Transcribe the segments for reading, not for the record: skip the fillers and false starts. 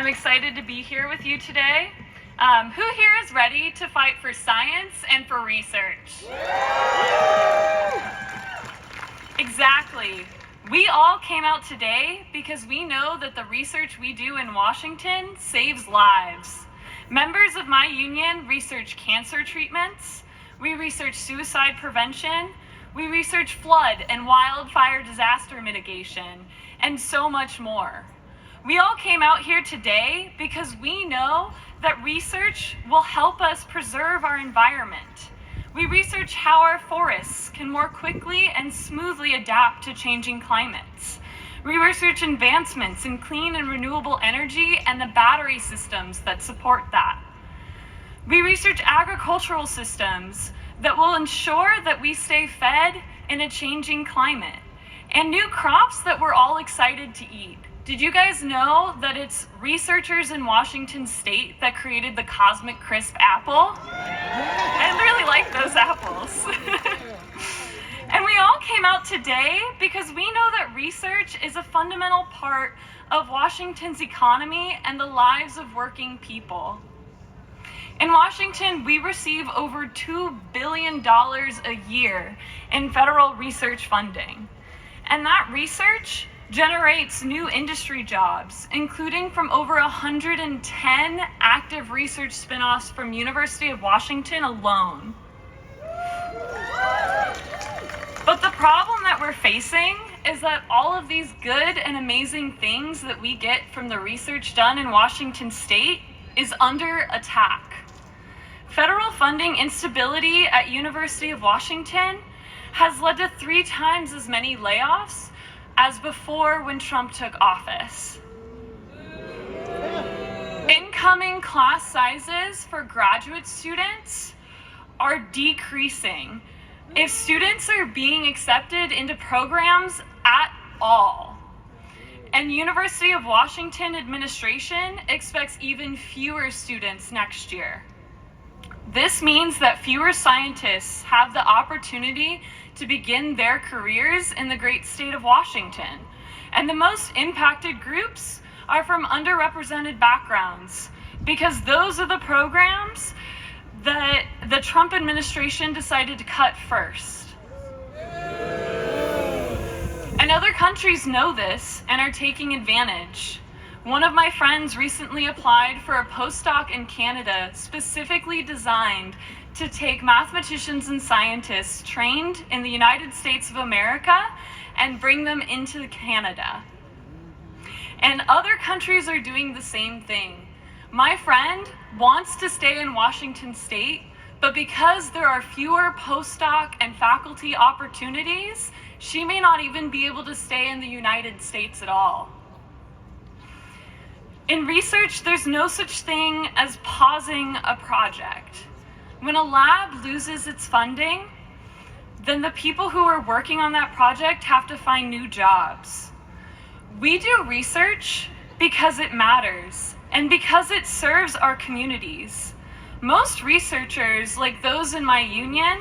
I'm excited to be here with you today. Who here is ready to fight for science and for research? Exactly. We all came out today because we know that the research we do in Washington saves lives. Members of my union research cancer treatments, we research suicide prevention, we research flood and wildfire disaster mitigation, and so much more. We all came out here today because we know that research will help us preserve our environment. We research how our forests can more quickly and smoothly adapt to changing climates. We research advancements in clean and renewable energy and the battery systems that support that. We research agricultural systems that will ensure that we stay fed in a changing climate, and new crops that we're all excited to eat. Did you guys know that it's researchers in Washington State that created the Cosmic Crisp apple? I really like those apples. And we all came out today because we know that research is a fundamental part of Washington's economy and the lives of working people. In Washington, we receive over $2 billion a year in federal research funding. And that research generates new industry jobs, including from over 110 active research spinoffs from University of Washington alone. But the problem that we're facing is that all of these good and amazing things that we get from the research done in Washington State is under attack. Federal funding instability at University of Washington has led to 3 times as many layoffs as before when Trump took office. Incoming class sizes for graduate students are decreasing if students are being accepted into programs at all. And University of Washington administration expects even fewer students next year. This means that fewer scientists have the opportunity to begin their careers in the great state of Washington. And the most impacted groups are from underrepresented backgrounds, because those are the programs that the Trump administration decided to cut first. And other countries know this and are taking advantage. One of my friends recently applied for a postdoc in Canada specifically designed to take mathematicians and scientists trained in the United States of America and bring them into Canada. And other countries are doing the same thing. My friend wants to stay in Washington State, but because there are fewer postdoc and faculty opportunities, she may not even be able to stay in the United States at all. In research, there's no such thing as pausing a project. When a lab loses its funding, then the people who are working on that project have to find new jobs. We do research because it matters and because it serves our communities. Most researchers, like those in my union,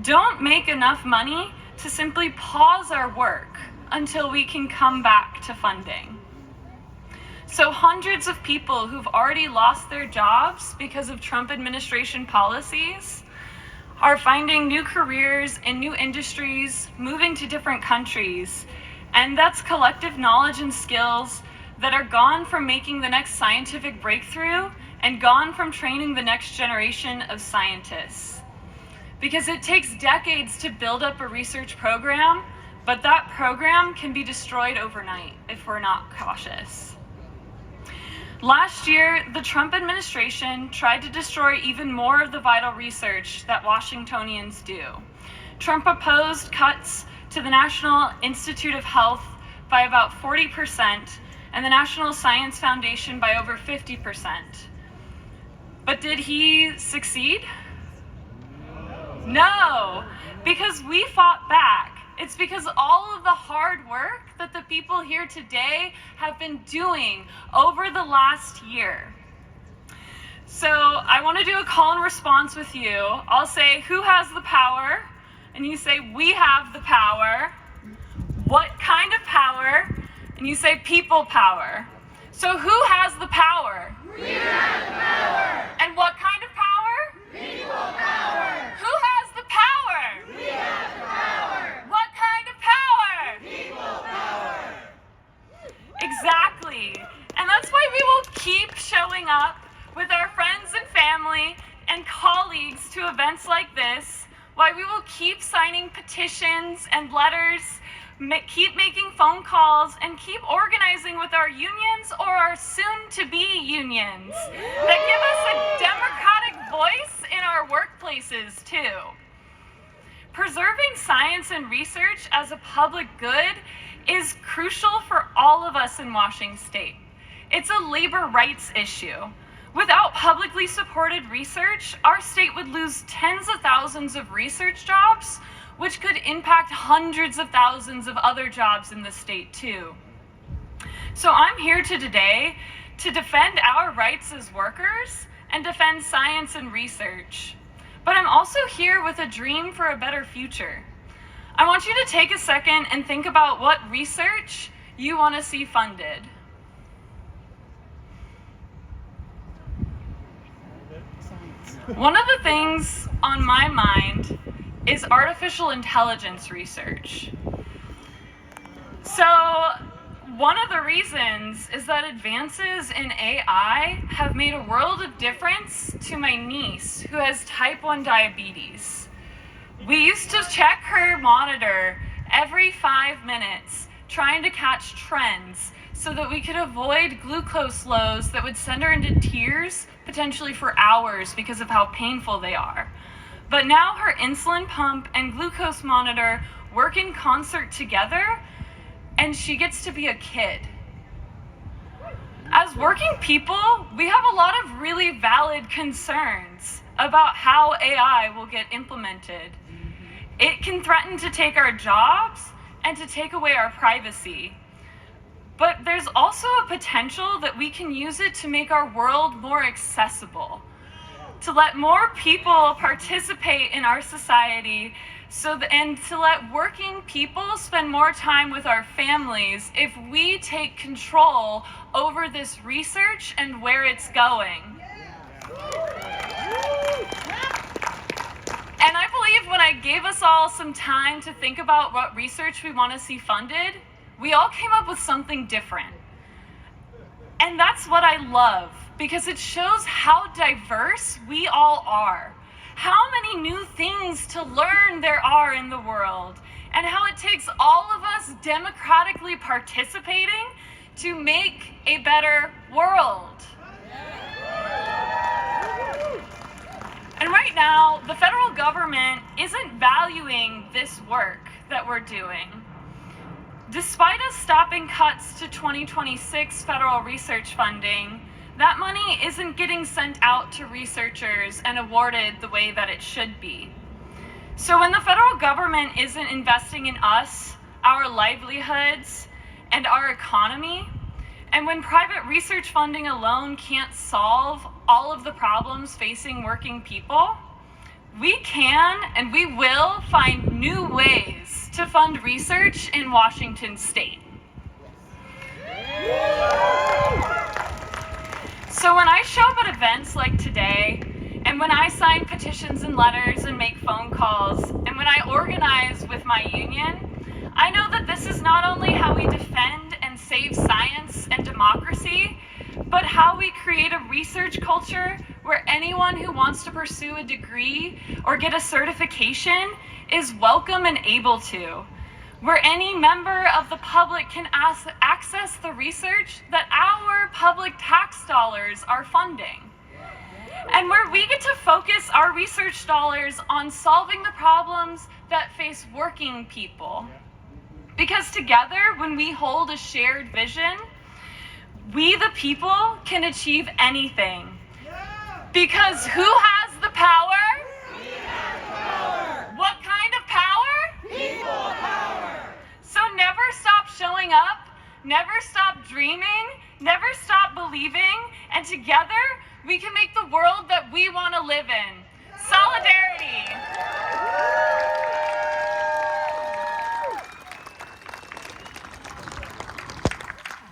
don't make enough money to simply pause our work until we can come back to funding. So hundreds of people who've already lost their jobs because of Trump administration policies are finding new careers in new industries, moving to different countries. And that's collective knowledge and skills that are gone from making the next scientific breakthrough and gone from training the next generation of scientists. Because it takes decades to build up a research program, but that program can be destroyed overnight if we're not cautious. Last year, the Trump administration tried to destroy even more of the vital research that Washingtonians do. Trump opposed cuts to the National Institute of Health by about 40% and the National Science Foundation by over 50%. But did he succeed? No, because we fought back. It's because all of the hard work that the people here today have been doing over the last year. So I want to do a call and response with you. I'll say, who has the power? And you say, we have the power. What kind of power? And you say, people power. So who has the power? We have the power. And what kind of power? People power. Who has the power? We have the power. What kind of power? People power. Exactly. And that's why we will keep showing up with our friends and family and colleagues to events like this, why we will keep signing petitions and letters, keep making phone calls, and keep organizing with our unions or our soon-to-be unions that give us a democratic voice in our workplaces too. Preserving science and research as a public good is crucial for all of us in Washington State. It's a labor rights issue. Without publicly supported research, our state would lose tens of thousands of research jobs, which could impact hundreds of thousands of other jobs in the state too. So I'm here today to defend our rights as workers and defend science and research. But I'm also here with a dream for a better future. I want you to take a second and think about what research you want to see funded. One of the things on my mind is artificial intelligence research. So one of the reasons is that advances in AI have made a world of difference to my niece who has type 1 diabetes. We used to check her monitor every 5 minutes, trying to catch trends so that we could avoid glucose lows that would send her into tears, potentially for hours because of how painful they are. But now her insulin pump and glucose monitor work in concert together, and she gets to be a kid. As working people, we have a lot of really valid concerns about how AI will get implemented. It can threaten to take our jobs and to take away our privacy. But there's also a potential that we can use it to make our world more accessible, to let more people participate in our society, and to let working people spend more time with our families if we take control over this research and where it's going. And I believe when I gave us all some time to think about what research we want to see funded, we all came up with something different. And that's what I love, because it shows how diverse we all are, how many new things to learn there are in the world, and how it takes all of us democratically participating to make a better world. And right now, the federal government isn't valuing this work that we're doing. Despite us stopping cuts to 2026 federal research funding, that money isn't getting sent out to researchers and awarded the way that it should be. So when the federal government isn't investing in us, our livelihoods, and our economy, and when private research funding alone can't solve all of the problems facing working people, we can and we will find new ways to fund research in Washington State. So when I show up at events like today, and when I sign petitions and letters and make phone calls, and when I organize with my union, I know that this is not only how we defend and save science and democracy, but how we create a research culture where anyone who wants to pursue a degree or get a certification is welcome and able to, where any member of the public can access the research that our public tax dollars are funding, and where we get to focus our research dollars on solving the problems that face working people. Because together, when we hold a shared vision, we the people can achieve anything. Because who has the power? We have the power. What kind of power? People power. So never stop showing up, never stop dreaming, never stop believing, and together we can make the world that we want to live in. Solidarity.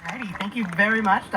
Alrighty, thank you very much.